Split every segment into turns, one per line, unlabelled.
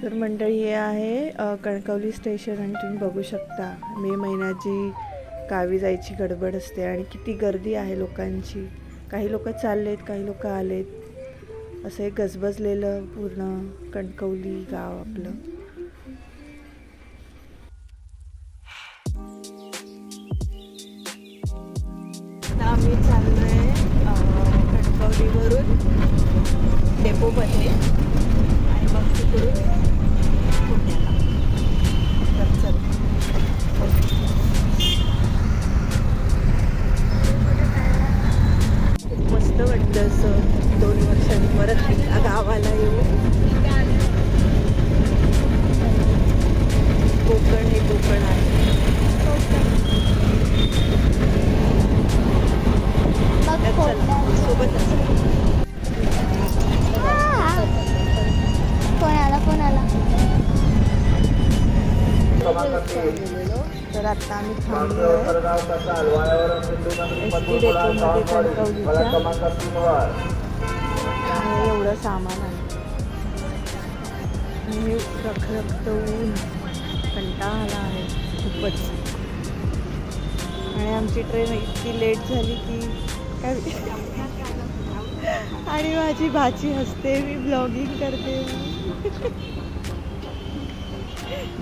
तर मंडळी हे आहे कणकवली स्टेशन आणि तुम्ही बघू शकता मे महिन्याची गावी जायची गडबड असते आणि किती गर्दी आहे लोकांची. काही लोक चाललेत, काही लोक आलेत. असं एक गजबजलेलं पूर्ण कणकवली गाव आपलं. आम्ही चाललोय कणकवलीवरून डेपोमध्ये आणि मग तिकडून पुण्याला. तर चल. खूप मस्त वाटतं असं 2 वर्षांनी परत एकदा गावाला येऊन. कोकण हे कोकण आहे. सोबतच
फोन आला.
तर आता आम्ही थांबलो एस.टी. डेपोमध्ये कणकवलीच्या. एवढं सामान आहे. हे रखरखत ऊन कंटाळा आला आहे खूपच. आणि आमची ट्रेन इतकी लेट झाली की काय. आणि माझी भाची हसते, मी ब्लॉगिंग करते.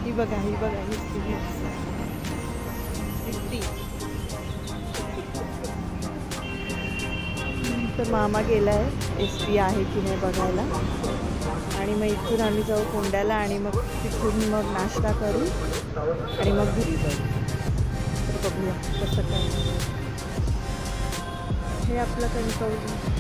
ही बघा तर मामा गेलाय एस.टी. आहे की नाही बघायला. आणि मग इथून आम्ही जाऊ कोंड्याला आणि मग तिथून मग नाश्ता करू आणि मग घरी जाऊ. तर बघूया कसं काय. हे आपलं कणकवली.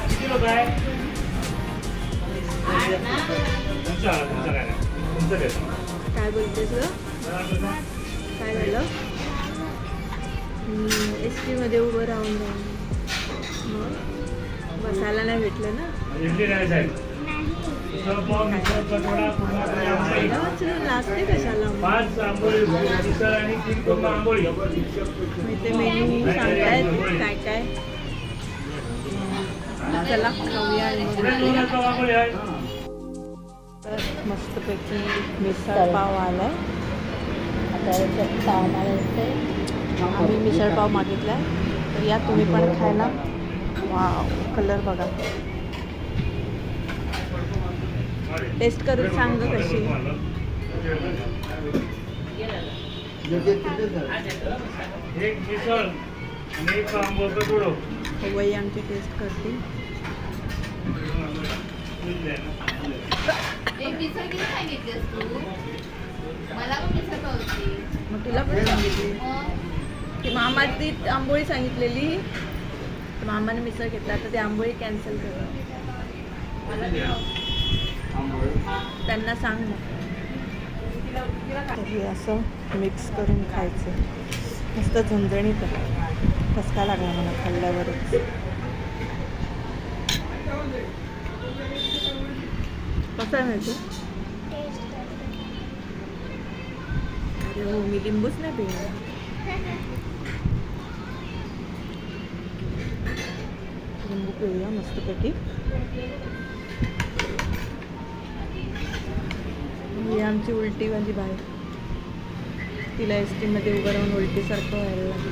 किती लोक आहे?
काय बोलतेस ग? काय झालं? एस.टी. मध्ये उभं राहून मग बसायला नाही भेटलं ना. लागते कशाला. ते मेन्यू सांगतायत काय काय. चला खाऊया. तर मस्तपैकी मिसळ पाव आलाय. आता आम्ही मिसळ पाव मागितलाय. तर या तुम्ही पण खायला. वाव, कलर बघा. टेस्ट करून सांग कशी.
एक मिसळ आणि एक आंबोळचं थोडं.
वही आमची टेस्ट करते. मग तुला पण सांगितली की मामा ती आंबोळी सांगितलेली. मामाने मिसळ घेतला तर ती आंबोळी कॅन्सल कर. त्यांना सांग मग. हे असं मिक्स करून खायचं. मस्त झणझणीत. ठसका लागला मला खाल्ल्यावरच. कसं आहे माहिती? अरे हो, मी लिंबूच नाही पिणार. लिंबू पिऊया मस्तपैकी. ही आमची उलटी माझी बाहेर. तिला एस.टी. मध्ये उभं राहून उलटीसारखं व्हायला लागलं.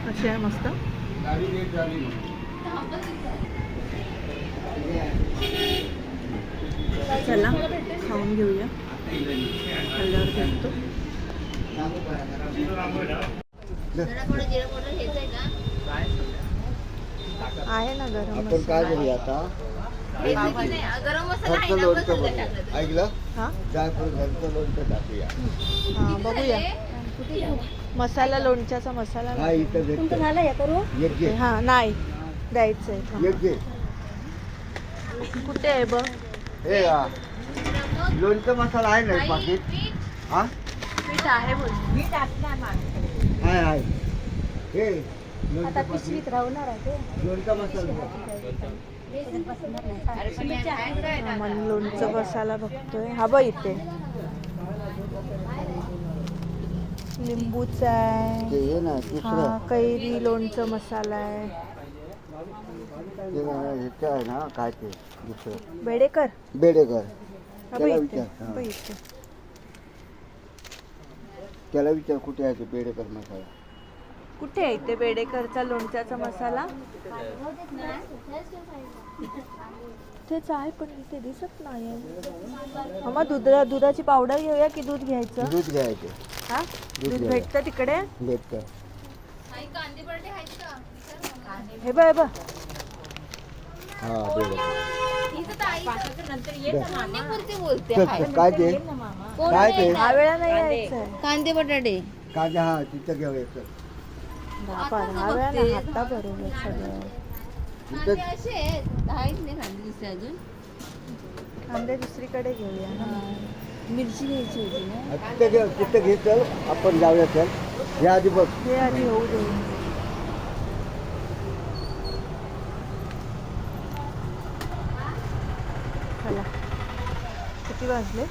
कशी आहे मस्त. चला खाऊन घेऊया. खाल्ल्यावर भेटतो. आहे ना गरम
आपण काय करूया आता? घरचं लोणचं बघूया. ऐकलं?
हां
जायफळ घरचं लोणचं टाकूया.
हां बघूया. मसाला लोणच्याचा मसाला
हा इथं भेटतो.
झालं हे करू
एक घे.
हा नाही द्यायचंय थांब.
एक घे.
कुठे आहे बघ
हे लोणचं मसाला आहे ना पाकिट? हा
मीठ आहे बोल
मी टाकणार मागे.
आहे आहे. हे
आता
लोणचं पाकिट.
पिशवीत राहणार आहे ते
लोणचा मसाला
बेसन बसणार नाही. पिशवीच्या आहे.
मन लोणचं मसाला बघतोय हा बघ इथे लिंबूचा आहे
ते हे ना
हा
दुसरं
कैरी लोणचं मसाला आहे
ते ना ह्याचं आहे ना काय ते दुसरं
बेडेकर
बेडेकर.
हा बघ
त्याला
इथे
विचार,
हा
हा.
बघ इथे
त्याला विचार कुठे आहे ते बेडेकर मसाला.
कुठे आहे इथे बेडेकरचा लोणच्याचा मसाला तेच आहे पण इथे दिसत नाही मग दुधाची पावडर घेऊया की दूध घ्यायचं
दूध घ्यायचे.
हा
दूध
दूध
घ्यायचं.
भेटतं तिकडे
भेटतं.
हे बघ हे बघ
हा बेडेकर.
बोलते
चल, काय ते काय ते
हा वेळा नाही यायचंय
कांदे बटाटे
कांदा हा तिथं घेऊया चल.
पण हा वेळा ना हाता बरोबर सगळं
तिथं
अजून
कांदे दुसरीकडे घेऊया
मिरची घ्यायची होती ना.
तिथं घे चल आपण जाऊया चल. या आधी बघ.
हे आधी होऊ दे चला किती वाजले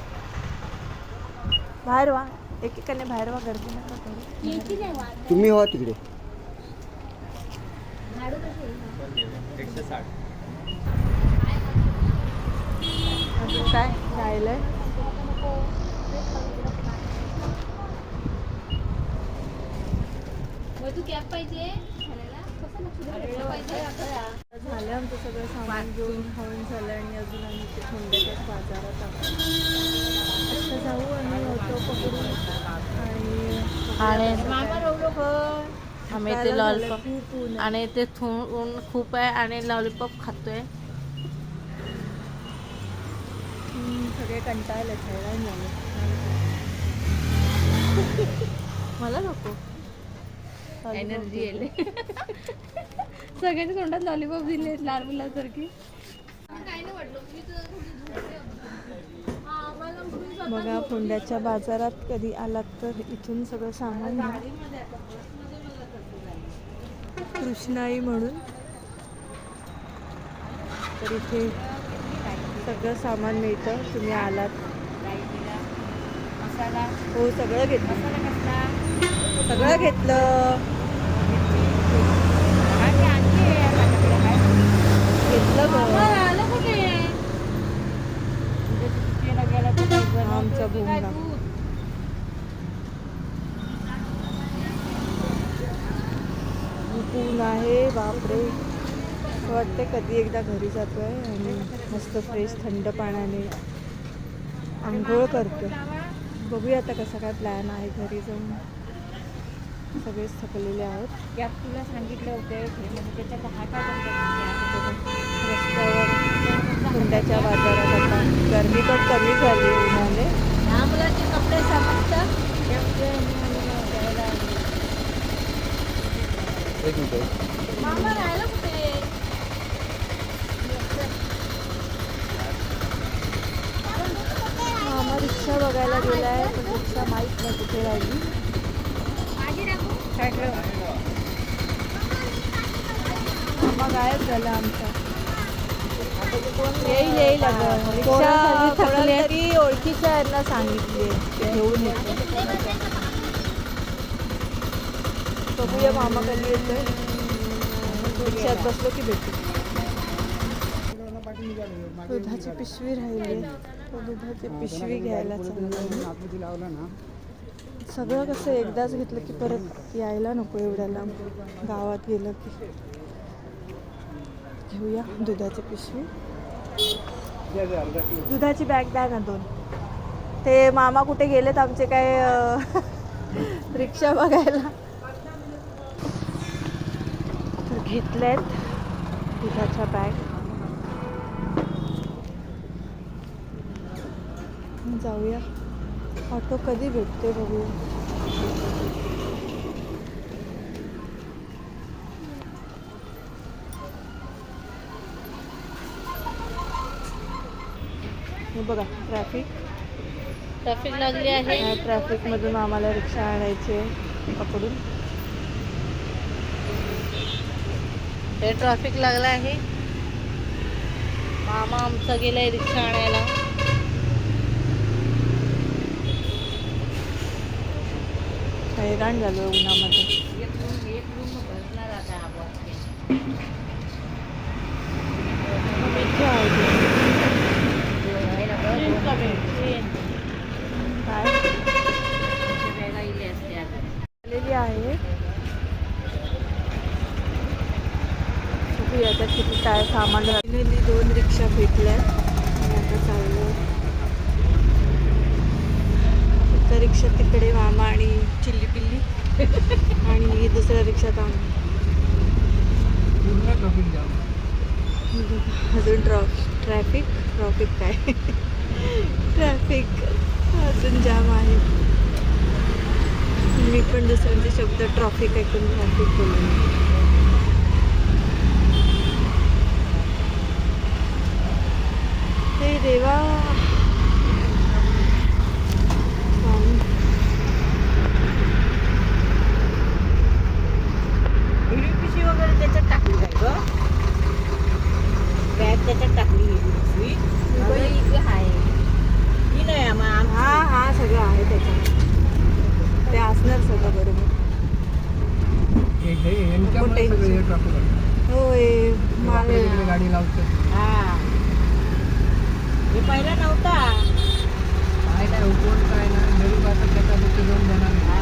बाहेर वा एकेकाने बाहेर वा गर्दी नका करू
तुम्ही हो तिकडे.
अजून काय राहिलंय
तू कॅप पाहिजे
झालं आमचं सगळं सामान घेऊन खाऊन झालं आणि अजून आम्ही ते थोंड्याच्याच बाजारात आहोत आता जाऊ आम्ही ऑटो पकडून
आम्ही
काय
ते
झालं,
लॉलीपॉप
खूप ऊन आहे.
आणि ते ऊन खूप आहे आणि लॉलीपॉप खातोय.
सगळे कंटाळले हैराण झाले मला नको
एनर्जी येले सगळ्यांनी तोंडात लॉलीपॉप दिले लहान मुलासारखी.
बघा फोंड्याच्या बाजारात कधी आलात तर इथून सगळं सामान घ्या कृष्णाई म्हणून तर इथे सगळं सामान मिळतं तुम्ही आलात
मसाला
हो सगळं घेतलं
मसाला कसला
सगळं घेतलं घेतलं गं.
आलं कुठे गेला
हा आमचा भोंगा खूप ऊन आहे बापरे असं वाटते कधी एकदा घरी जातोय आणि मस्त फ्रेश थंड पाण्याने आंघोळ करतो बघूया आता कसा काय प्लॅन आहे घरी जाऊन सगळेच थकलेले आहोत
कॅप तुला सांगितले होते म्हणजे त्याच्यात हा काय
रस्त्यावर हुंड्याच्या बाजारात आता गरमी पण कमी झाली उन्हाने
लहान मुलाचे कपडे समजतात
एक मिनिट.
मामा राहिला कुठे
मामा रिक्षा बघायला गेलाय पण रिक्षा माहीत नाही कुठे राहिली मामा गायब झाला आमचा येईल अगं रिक्षा कोणाला तरी ओळखीच्या यांना सांगितली घेऊन येतो बघूया मामा कधी येतोय रिक्षात बसलो की भेटू दुधाची पिशवी राहिली तो दुधाची पिशवी घ्यायला चाललो सगळं कसं एकदाच घेतलं की परत यायला नको एवढ्या लांब गावात गेलं की घेऊया दुधाची पिशवी दुधाची बॅग द्या ना 2 ते मामा कुठे गेलेत आमचे काय रिक्षा बघायला तर घेतलेत दुधाच्या बॅग जाऊया ऑटो कधी भेटते बघूया हे बघा ट्रॅफिक.
ट्रॅफिक लागली आहे.
या ट्रॅफिकमधून आम्हाला रिक्षा आणायची आहे पकडून.
हे ट्रॅफिक लागला आहे. मामा आमचा गेलाय रिक्षा आणायला.
हैराण झालो उन्हामध्ये. इथे आहे ते. काय आलेली आहे. बघूया आता किती काय सामान राहिलेली. 2 रिक्षा भेटल्या आणि आता चाललो. एका रिक्षा तिकडे मामा आणि चिल्ली पिल्ली आणि दुसऱ्या रिक्षात आम्ही. अजून ट्रॅफिक काय ट्रॅफिक अजून जाम आहे. मी पण दुसऱ्यांचे शब्द ट्रॉफिक ऐकून ट्रॅफिक बोलून. हे देवा.
पिशवी वगैरे त्याच्यात टाकली काय ग? बॅग त्याच्यात टाकली ही पिशवी. इथे आहे ही नाही
हा सगळं आहे त्याच्यात. ते असणार सगळं बरोबर. होय मला
गाडी लावतो
हा हे पहिला नव्हता.
काय नाही कोण काय नाही गरीब आता त्याचा दुःख घेऊन जाणार.
हा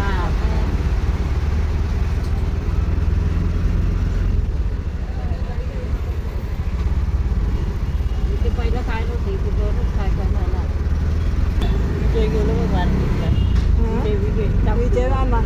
इथे पहिलं काय नव्हतं. इथे दोनच काय झाला. इथे गेलो मग मार्केटला.
विजय मामा